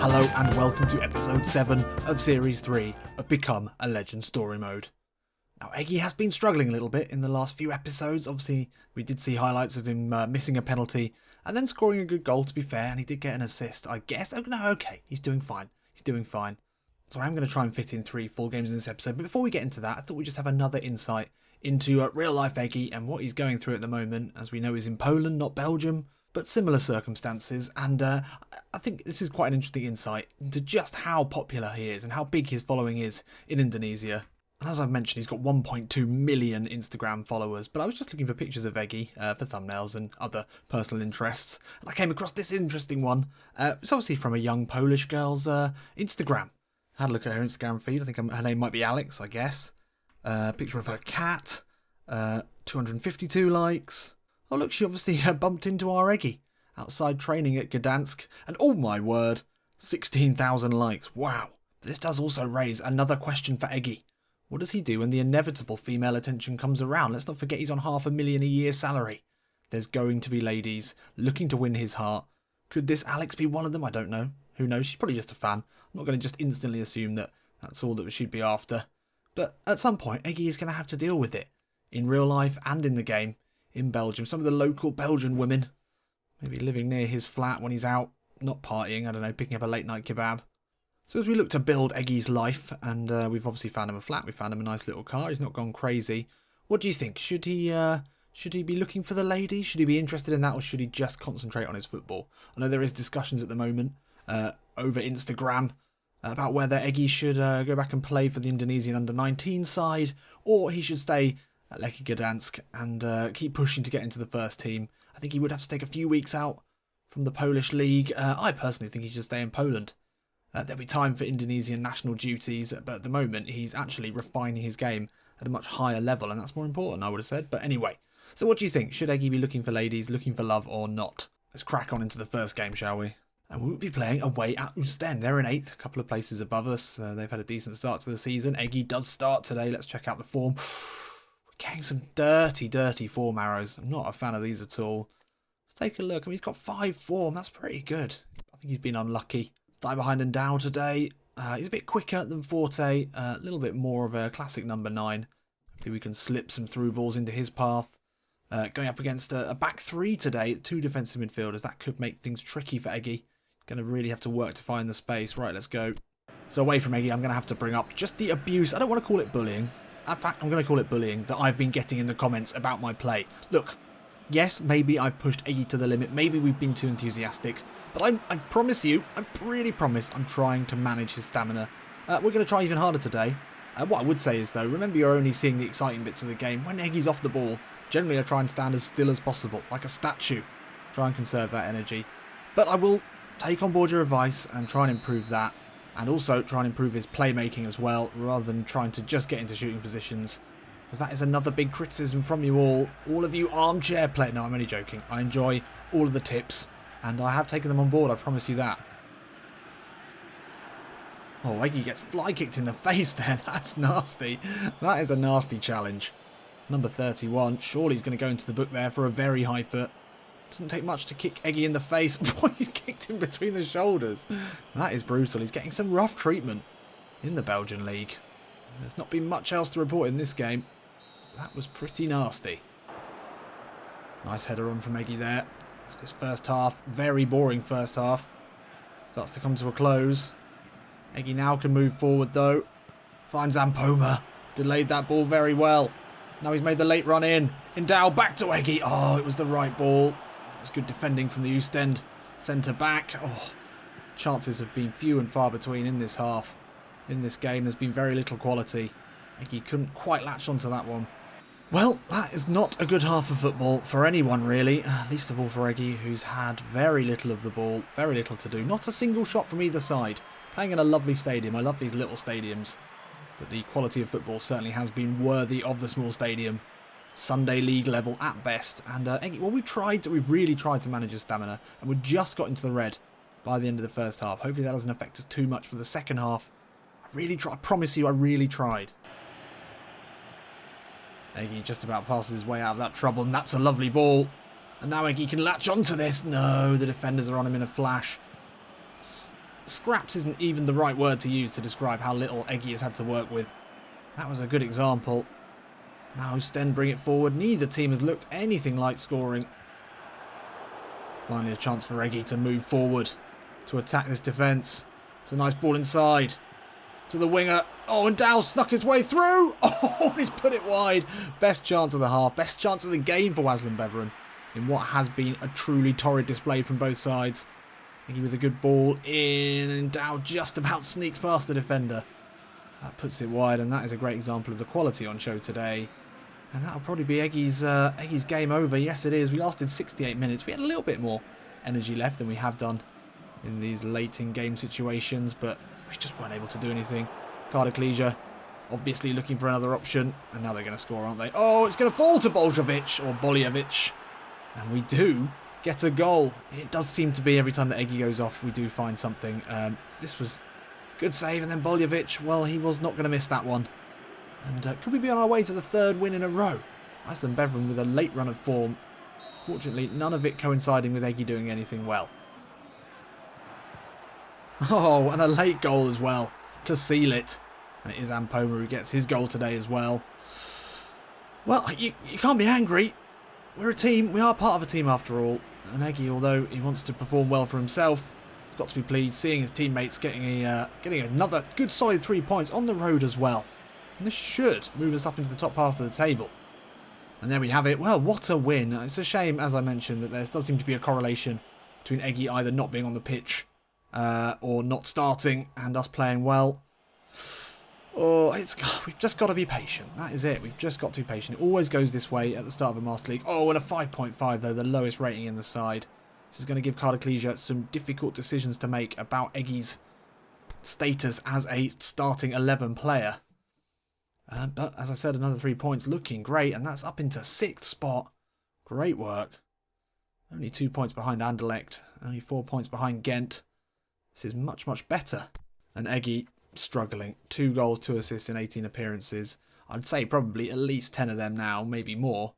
Hello and welcome to episode 7 of series 3 of Become a Legend Story Mode. Now Eggy has been struggling a little bit in the last few episodes. Obviously we did see highlights of him missing a penalty and then scoring a good goal, to be fair, and he did get an assist, I guess. Oh no, okay, he's doing fine. So I'm going to try and fit in 3 full games in this episode, but before we get into that, I thought we'd just have another insight into real life Eggy and what he's going through at the moment. As we know, he's in Poland, not Belgium, but similar circumstances, and I think this is quite an interesting insight into just how popular he is and how big his following is in Indonesia. And as I've mentioned, he's got 1.2 million Instagram followers, but I was just looking for pictures of Eggy for thumbnails and other personal interests, and I came across this interesting one. It's obviously from a young Polish girl's Instagram. I had a look at her Instagram feed. I think her name might be Alex, I guess. Picture of her cat, 252 likes. Oh look, she obviously bumped into our Eggy outside training at Gdansk, and oh my word, 16,000 likes. Wow. This does also raise another question for Eggy. What does he do when the inevitable female attention comes around? Let's not forget he's on $500,000 a year salary. There's going to be ladies looking to win his heart. Could this Alex be one of them? I don't know. Who knows? She's probably just a fan. I'm not going to just instantly assume that that's all that she'd be after. But at some point, Eggy is going to have to deal with it. In real life and in the game. In Belgium. Some of the local Belgian women. Maybe living near his flat when he's out. Not partying, I don't know, picking up a late night kebab. So as we look to build Eggy's life, and we've obviously found him a flat, we found him a nice little car, he's not gone crazy. What do you think? Should he be looking for the lady? Should he be interested in that, or should he just concentrate on his football? I know there is discussions at the moment over Instagram about whether Eggy should go back and play for the Indonesian under-19 side, or he should stay at Lechia Gdansk and keep pushing to get into the first team. I think he would have to take a few weeks out from the Polish league. I personally think he should stay in Poland. There'll be time for Indonesian national duties, but at the moment he's actually refining his game at a much higher level, and that's more important, I would have said. But anyway, so what do you think? Should Eggy be looking for ladies, looking for love, or not? Let's crack on into the first game, shall we? And we'll be playing away at Ostend. They're in 8th, a couple of places above us. They've had a decent start to the season. Eggy does start today. Let's check out the form. We're getting some dirty form arrows. I'm not a fan of these at all. Let's take a look. I mean, he's got 5 form. That's pretty good. I think he's been unlucky. Starting behind and down today. He's a bit quicker than Forte. A little bit more of a classic number 9. Hopefully we can slip some through balls into his path. Going up against a back 3 today. 2 defensive midfielders. That could make things tricky for Eggy. Going to really have to work to find the space. Right, let's go. So away from Eggy, I'm going to have to bring up just the abuse. I don't want to call it bullying. In fact, I'm going to call it bullying that I've been getting in the comments about my play. Look, yes, maybe I've pushed Eggy to the limit. Maybe we've been too enthusiastic. But I promise you, I really promise I'm trying to manage his stamina. We're going to try even harder today. What I would say is, though, remember you're only seeing the exciting bits of the game. When Eggy's off the ball, generally I try and stand as still as possible, like a statue. Try and conserve that energy. But I will take on board your advice and try and improve that, and also try and improve his playmaking as well, rather than trying to just get into shooting positions, because that is another big criticism from you all of you armchair players. No, I'm only joking. I enjoy all of the tips, and I have taken them on board, I promise you that. Oh, Eggy gets fly kicked in the face there. That's nasty. That is a nasty challenge. Number 31, surely he's going to go into the book there for a very high foot. Doesn't take much to kick Eggy in the face. Boy, he's kicked him between the shoulders. That is brutal. He's getting some rough treatment in the Belgian league. There's not been much else to report in this game. That was pretty nasty. Nice header on from Eggy there. That's this first half. Very boring first half. Starts to come to a close. Eggy now can move forward though. Finds Zampoma. Delayed that ball very well. Now he's made the late run in. Endow back to Eggy. Oh, it was the right ball. It was good defending from the Ostend centre back. Oh, chances have been few and far between in this half. In this game, there's been very little quality. Eggy couldn't quite latch onto that one. Well, that is not a good half of football for anyone, really. Least of all for Eggy, who's had very little of the ball, very little to do. Not a single shot from either side. Playing in a lovely stadium. I love these little stadiums. But the quality of football certainly has been worthy of the small stadium. Sunday league level at best. And Eggy, well, we've really tried to manage his stamina, and we just got into the red by the end of the first half. Hopefully that doesn't affect us too much for the second half. I promise you, I really tried. Eggy just about passes his way out of that trouble, and that's a lovely ball. And now Eggy can latch onto this. No, the defenders are on him in a flash. scraps isn't even the right word to use to describe how little Eggy has had to work with. That was a good example. Now Sten bring it forward. Neither team has looked anything like scoring. Finally a chance for Eggy to move forward, to attack this defence. It's a nice ball inside. To the winger. Oh, and Dow snuck his way through. Oh, he's put it wide. Best chance of the half. Best chance of the game for Waasland-Beveren in what has been a truly torrid display from both sides. Eggy with a good ball in, and Dow just about sneaks past the defender. That puts it wide, and that is a great example of the quality on show today. And that'll probably be Eggy's game over. Yes, it is. We lasted 68 minutes. We had a little bit more energy left than we have done in these late in-game situations, but we just weren't able to do anything. Kardekleja obviously looking for another option, and now they're going to score, aren't they? Oh, it's going to fall to Boljevic. And we do get a goal. It does seem to be every time that Eggy goes off, we do find something. This was good save, and then Boljevic, well, he was not going to miss that one. And could we be on our way to the third win in a row? Waasland-Beveren with a late run of form. Fortunately, none of it coinciding with Eggy doing anything well. Oh, and a late goal as well to seal it. And it is Ampoma who gets his goal today as well. Well, you can't be angry. We're a team. We are part of a team after all. And Eggy, although he wants to perform well for himself, he's got to be pleased seeing his teammates getting another good solid 3 points on the road as well. And this should move us up into the top half of the table. And there we have it. Well, what a win. It's a shame, as I mentioned, that there does seem to be a correlation between Eggy either not being on the pitch or not starting and us playing well. Oh, we've just got to be patient. That is it. We've just got to be patient. It always goes this way at the start of a Master League. Oh, and a 5.5 though, the lowest rating in the side. This is going to give Kardekleja some difficult decisions to make about Eggy's status as a starting 11 player. But as I said, another 3 points looking great, and that's up into 6th spot. Great work. Only 2 points behind Anderlecht, only 4 points behind Genk. This is much, much better. And Eggy struggling. 2 goals, 2 assists in 18 appearances. I'd say probably at least 10 of them now, maybe more,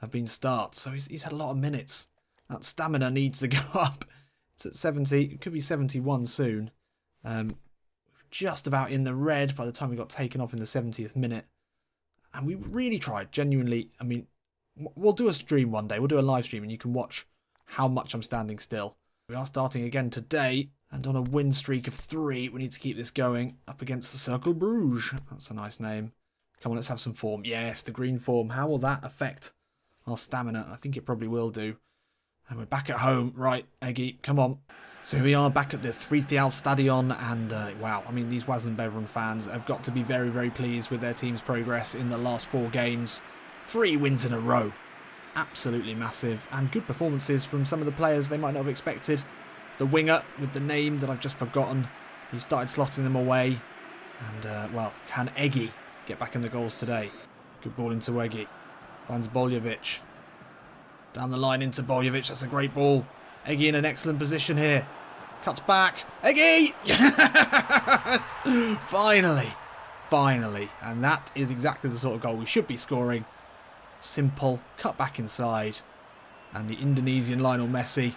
have been starts. So he's had a lot of minutes. That stamina needs to go up. It's at 70. It could be 71 soon. Just about in the red by the time we got taken off in the 70th minute. And we really tried, genuinely. I mean, we'll do a stream one day. We'll do a live stream and you can watch how much I'm standing still. We are starting again today, and on a win streak of 3, we need to keep this going up against the Circle Bruges. That's a nice name. Come on, let's have some form. Yes, the green form. How will that affect our stamina? I think it probably will do. And we're back at home. Right, Eggy, come on. So here we are back at the Stadion, and wow, I mean, these Waasland-Beveren fans have got to be very, very pleased with their team's progress in the last 4 games. 3 wins in a row. Absolutely massive, and good performances from some of the players they might not have expected. The winger with the name that I've just forgotten, he started slotting them away. And, well, can Eggy get back in the goals today? Good ball into Eggy. Finds Boljevic. Down the line into Boljevic, that's a great ball. Eggy in an excellent position here. Cuts back. Eggy! Yes! Finally. Finally. And that is exactly the sort of goal we should be scoring. Simple. Cut back inside. And the Indonesian Lionel Messi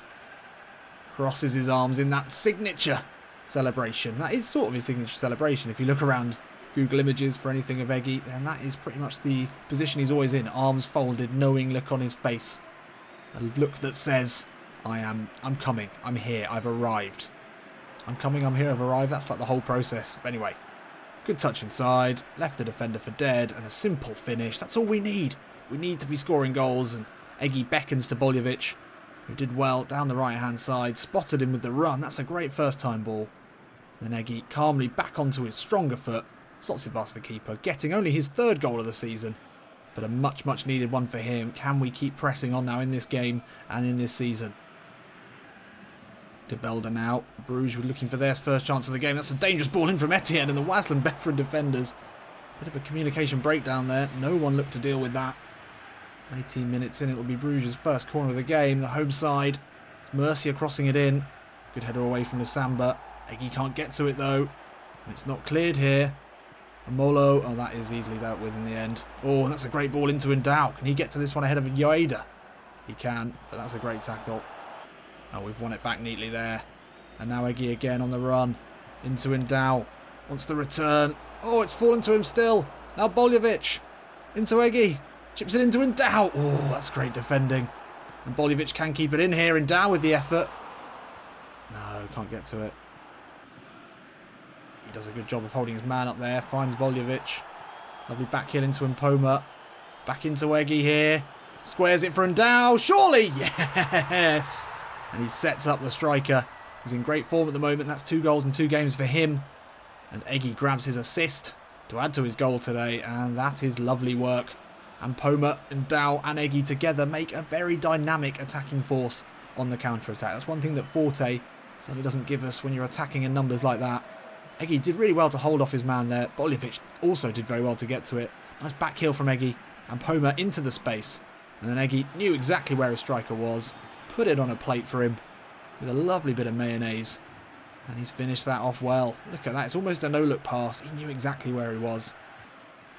crosses his arms in that signature celebration. That is sort of his signature celebration. If you look around Google Images for anything of Eggy, then that is pretty much the position he's always in. Arms folded, knowing look on his face. A look that says, I'm coming, I'm here, I've arrived. I'm coming, I'm here, I've arrived. That's like the whole process. But anyway, good touch inside, left the defender for dead, and a simple finish. That's all we need. We need to be scoring goals, and Eggy beckons to Boljevic, who did well down the right-hand side, spotted him with the run. That's a great first-time ball. Then Eggy calmly back onto his stronger foot, slots it past the keeper, getting only his 3rd goal of the season. But a much, much needed one for him. Can we keep pressing on now in this game and in this season? De Belder now. Bruges were looking for their first chance of the game. That's a dangerous ball in from Etienne and the Waasland-Beveren defenders. Bit of a communication breakdown there. No one looked to deal with that. 18 minutes in, it'll be Bruges' first corner of the game. The home side. It's Mercier crossing it in. Good header away from the Samba. Eggy can't get to it though. And it's not cleared here. Amolo, oh, that is easily dealt with in the end. Oh, and that's a great ball into Ndao. Can he get to this one ahead of Yoeda? He can, but that's a great tackle. Oh, we've won it back neatly there. And now Eggy again on the run. Into Ndao. Wants the return. Oh, it's fallen to him still. Now Boljevic. Into Eggy. Chips it into Ndao. Oh, that's great defending. And Boljevic can keep it in here. Ndao with the effort. No, can't get to it. He does a good job of holding his man up there. Finds Boljevic. Lovely back heel into Mpoma. Back into Eggy here. Squares it for Ndao. Surely! Yes! And he sets up the striker. He's in great form at the moment. That's 2 goals in 2 games for him. And Eggy grabs his assist to add to his goal today. And that is lovely work. Mpoma, Ndao and Eggy together make a very dynamic attacking force on the counter-attack. That's one thing that Forte certainly doesn't give us when you're attacking in numbers like that. Eggy did really well to hold off his man there. Boljevic also did very well to get to it. Nice back heel from Eggy. Mpoma into the space. And then Eggy knew exactly where his striker was. Put it on a plate for him with a lovely bit of mayonnaise. And he's finished that off well. Look at that. It's almost a no-look pass. He knew exactly where he was.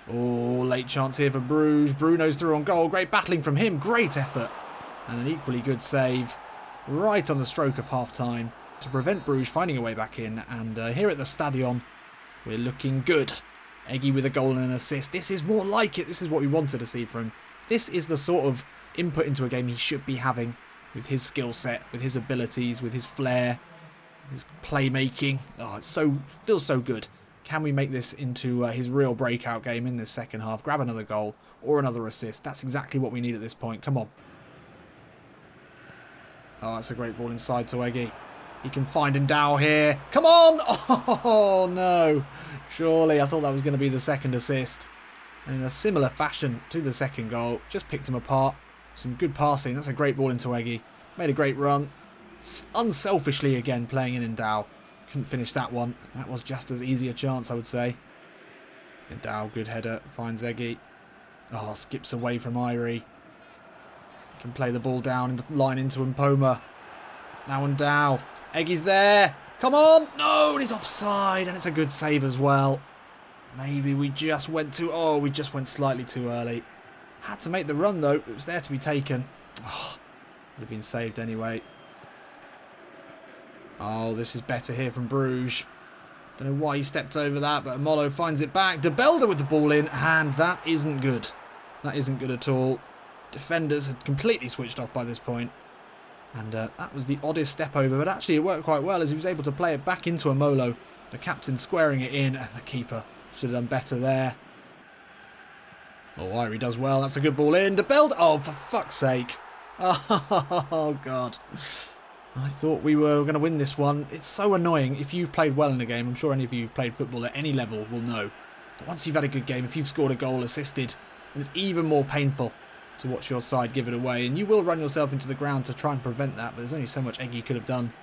Oh, late chance here for Bruges. Bruno's through on goal. Great battling from him. Great effort. And an equally good save right on the stroke of half-time to prevent Bruges finding a way back in. And here at the Stadion, we're looking good. Eggy with a goal and an assist. This is more like it. This is what we wanted to see from him. This is the sort of input into a game he should be having with his skill set, with his abilities, with his flair, with his playmaking. Oh, it feels so good. Can we make this into his real breakout game in this second half? Grab another goal or another assist. That's exactly what we need at this point. Come on. Oh, that's a great ball inside to Eggy. He can find Ndao here. Come on! Oh, no. Surely, I thought that was going to be the second assist. And in a similar fashion to the second goal, just picked him apart. Some good passing. That's a great ball into Eggy. Made a great run. Unselfishly again playing in Ndao. Couldn't finish that one. That was just as easy a chance, I would say. Ndao, good header. Finds Eggy. Oh, skips away from Irie. He can play the ball down in the line into Mpoma. Now Ndao. Eggy's there. Come on. No, and he's offside. And it's a good save as well. Maybe we just went too... Oh, we just went slightly too early. Had to make the run, though. It was there to be taken. Oh, would have been saved anyway. Oh, this is better here from Bruges. Don't know why he stepped over that, but Amolo finds it back. De Belder with the ball in, and that isn't good. That isn't good at all. Defenders had completely switched off by this point. And that was the oddest step over, but actually it worked quite well as he was able to play it back into Amolo. The captain squaring it in, and the keeper should have done better there. Oh, Irie does well. That's a good ball in. De Belder. Oh, for fuck's sake. Oh, God. I thought we were going to win this one. It's so annoying. If you've played well in a game, I'm sure any of you who've played football at any level will know that once you've had a good game, if you've scored a goal, assisted, then it's even more painful to watch your side give it away. And you will run yourself into the ground to try and prevent that, but there's only so much Eggy could have done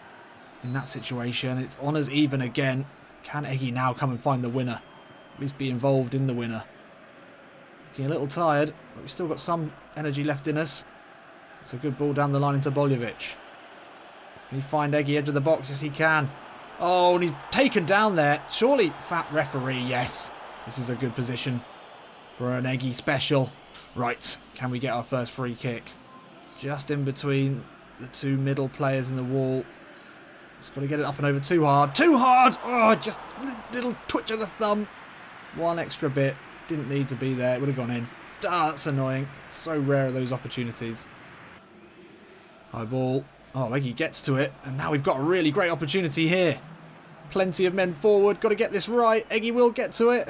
in that situation. It's honours even again. Can Eggy now come and find the winner? At least be involved in the winner. Looking a little tired, but we've still got some energy left in us. It's a good ball down the line into Boljevic. Can he find Eggy edge of the box? Yes, he can. Oh, and he's taken down there. Surely, fat referee, yes. This is a good position for an Eggy special. Right, can we get our first free kick? Just in between the two middle players in the wall. Just got to get it up and over too hard. Too hard! Oh, just a little twitch of the thumb. One extra bit. Didn't need to be there. It would have gone in. Ah, that's annoying. So rare are those opportunities. High ball. Oh, Eggy gets to it. And now we've got a really great opportunity here. Plenty of men forward. Got to get this right. Eggy will get to it.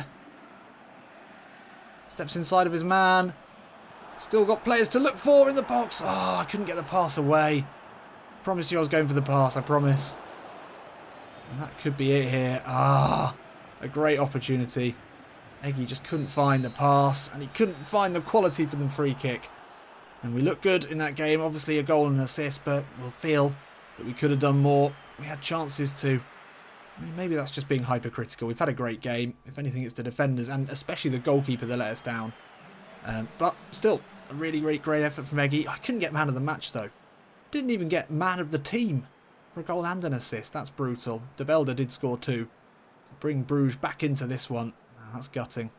Steps inside of his man. Still got players to look for in the box. Oh, I couldn't get the pass away. Promise you I was going for the pass. I promise. And that could be it here. Ah, a great opportunity. Eggy just couldn't find the pass. And he couldn't find the quality for the free kick. And we look good in that game. Obviously a goal and an assist, but we'll feel that we could have done more. We had chances to. I mean, maybe that's just being hypercritical. We've had a great game. If anything, it's the defenders and especially the goalkeeper that let us down. But still, a really great effort from Eggy. I couldn't get man of the match though. Didn't even get man of the team for a goal and an assist. That's brutal. De Belder did score 2 to bring Bruges back into this one. That's gutting.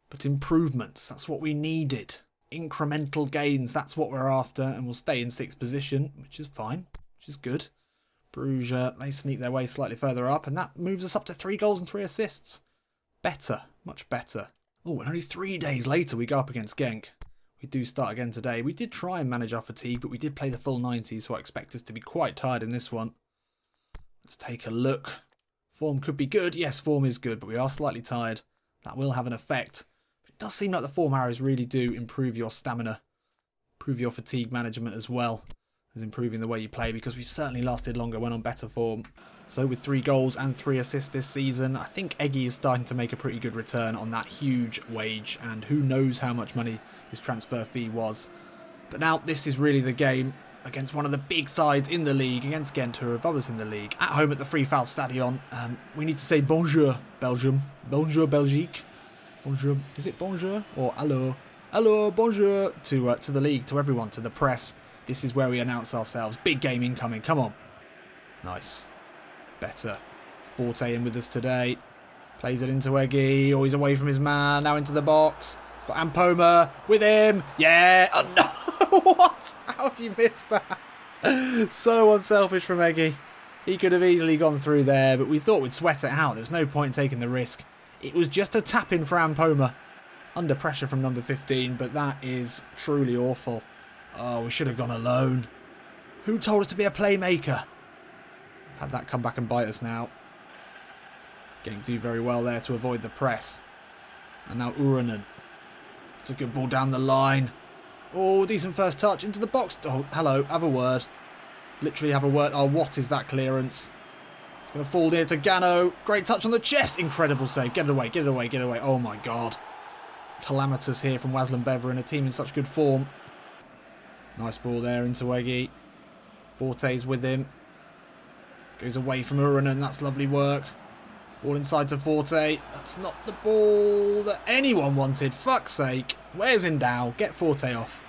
But improvements, that's what we needed. Incremental gains, that's what we're after. And we'll stay in 6th position, which is fine, which is good. Bruges, they sneak their way slightly further up, and that moves us up to 3 goals and 3 assists. Better, much better. Oh, and only 3 days later we go up against Genk. We do start again today. We did try and manage our fatigue, but we did play the full 90, so I expect us to be quite tired in this one. Let's take a look. Form could be good. Yes, form is good, but we are slightly tired. That will have an effect. But it does seem like the form arrows really do improve your stamina, improve your fatigue management as well as improving the way you play, because we've certainly lasted longer when on better form. So with 3 goals and 3 assists this season, I think Eggy is starting to make a pretty good return on that huge wage, and who knows how much money his transfer fee was. But now this is really the game against one of the big sides in the league, against Genk, who are above us in the league. At home at the Waasland-Beveren. We need to say bonjour, Belgium. Bonjour, Belgique. Bonjour. Is it bonjour or allô? Allô, bonjour to the league, to everyone, to the press. This is where we announce ourselves. Big game incoming. Come on. Nice. Better. Forte in with us today. Plays it into Eggy. Oh, he's away from his man. Now into the box. He's got Ampoma with him. Yeah. Oh, no. What? How have you missed that? So unselfish from Eggy. He could have easily gone through there, but we thought we'd sweat it out. There was no point in taking the risk. It was just a tap-in for Ampoma. Under pressure from number 15, but that is truly awful. Oh, we should have gone alone. Who told us to be a playmaker? Had that come back and bite us now. Genk do very well there to avoid the press. And now Uranen. It's a good ball down the line. Oh, decent first touch into the box. Oh, hello, have a word. Literally have a word. Oh, what is that clearance? It's going to fall near to Gano. Great touch on the chest. Incredible save. Get it away, get it away, get it away. Oh my God. Calamitous here from Waasland-Beveren, a team in such good form. Nice ball there into Eggy. Forte's with him. Goes away from Uranen. That's lovely work. Ball inside to Forte. That's not the ball that anyone wanted. Fuck's sake. Where's Indao? Get Forte off.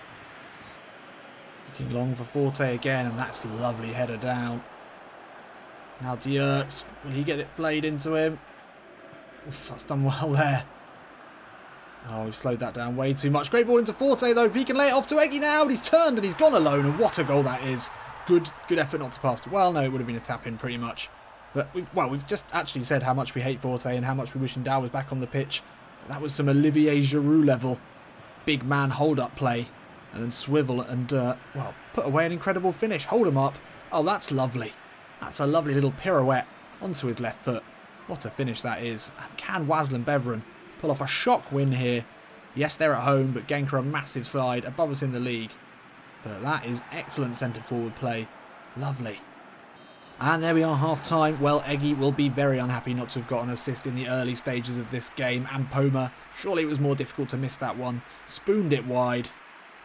Looking long for Forte again, and that's a lovely header down. Now Dierks. Will he get it played into him? Oof, that's done well there. Oh, we've slowed that down way too much. Great ball into Forte, though. If he can lay it off to Eggy now, he's turned and he's gone alone, and what a goal that is. Good effort not to pass. Well, no, it would have been a tap-in pretty much. But we've just actually said how much we hate Forte and how much we wish Indao was back on the pitch. But that was some Olivier Giroud level big man hold-up play. And then swivel and, put away an incredible finish. Hold him up. Oh, that's lovely. That's a lovely little pirouette onto his left foot. What a finish that is. And can Waasland-Beveren pull off a shock win here? Yes, they're at home, but Genk are a massive side above us in the league. But that is excellent centre-forward play. Lovely. And there we are, half-time. Well, Eggy will be very unhappy not to have got an assist in the early stages of this game. Ampoma, surely it was more difficult to miss that one. Spooned it wide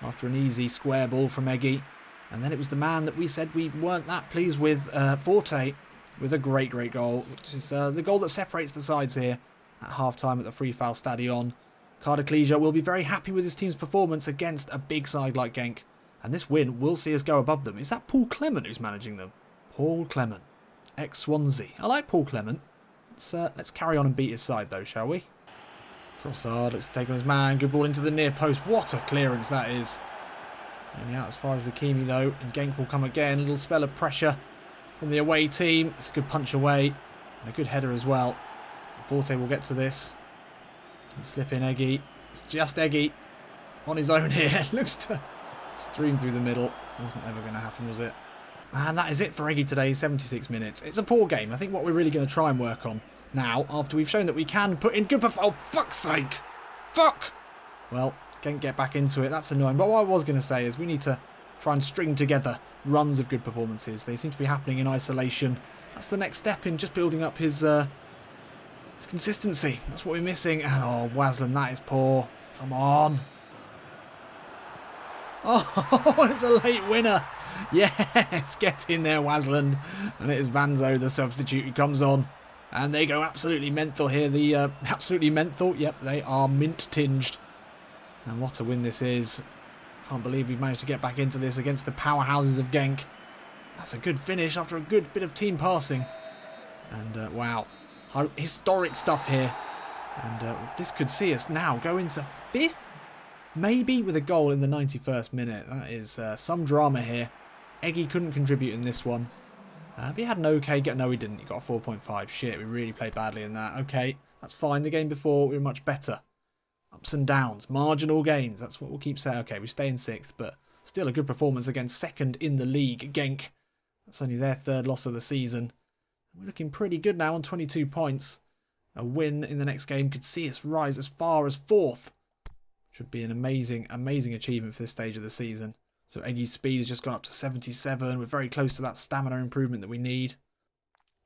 after an easy square ball from Eggy. And then it was the man that we said we weren't that pleased with, Forte, with a great goal, which is the goal that separates the sides here at half-time at the Waasland-Beveren. Carter will be very happy with his team's performance against a big side like Genk. And this win will see us go above them. Is that Paul Clement who's managing them? Paul Clement, ex-Swansea. I like Paul Clement. Let's carry on and beat his side though, shall we? Trossard looks to take on his man. Good ball into the near post. What a clearance that is. Only out as far as Lakimi though. And Genk will come again. A little spell of pressure from the away team. It's a good punch away. And a good header as well. Forte will get to this. Can slip in Eggy. It's just Eggy on his own here. Looks to stream through the middle. Wasn't ever going to happen, was it? And that is it for Eggy today, 76 minutes. It's a poor game. I think what we're really going to try and work on now, after we've shown that we can put in good performance. Oh, fuck's sake! Fuck! Well, can't get back into it. That's annoying. But what I was going to say is we need to try and string together runs of good performances. They seem to be happening in isolation. That's the next step in just building up his consistency. That's what we're missing. And, oh, Waasland, that is poor. Come on. Oh, it's a late winner. Yes, get in there, Waasland. And it is Vanzo, the substitute, who comes on. And they go absolutely menthol here. Absolutely menthol. Yep, they are mint-tinged. And what a win this is. Can't believe we've managed to get back into this against the powerhouses of Genk. That's a good finish after a good bit of team passing. And, wow. Historic stuff here. And this could see us now go into 5th? Maybe with a goal in the 91st minute. That is some drama here. Eggy couldn't contribute in this one. But he had an okay... No, he didn't. He got a 4.5. Shit, we really played badly in that. Okay, that's fine. The game before, we were much better. Ups and downs. Marginal gains. That's what we'll keep saying. Okay, we stay in 6th, but still a good performance against 2nd in the league, Genk. That's only their 3rd loss of the season. We're looking pretty good now on 22 points. A win in the next game could see us rise as far as 4th. Should be an amazing, amazing achievement for this stage of the season. So Eggy's speed has just gone up to 77. We're very close to that stamina improvement that we need.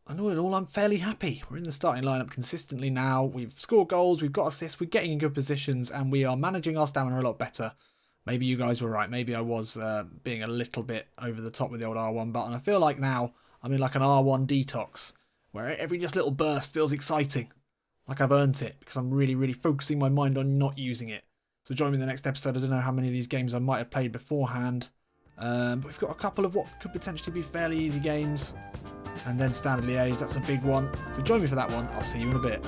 And all in all, I'm fairly happy. We're in the starting lineup consistently now. We've scored goals, we've got assists, we're getting in good positions, and we are managing our stamina a lot better. Maybe you guys were right. Maybe I was being a little bit over the top with the old R1 button. I feel like now I'm in like an R1 detox, where every just little burst feels exciting. Like I've earned it, because I'm really, really focusing my mind on not using it. So join me in the next episode. I don't know how many of these games I might have played beforehand. But we've got a couple of what could potentially be fairly easy games. And then Standard Liège, that's a big one. So join me for that one. I'll see you in a bit.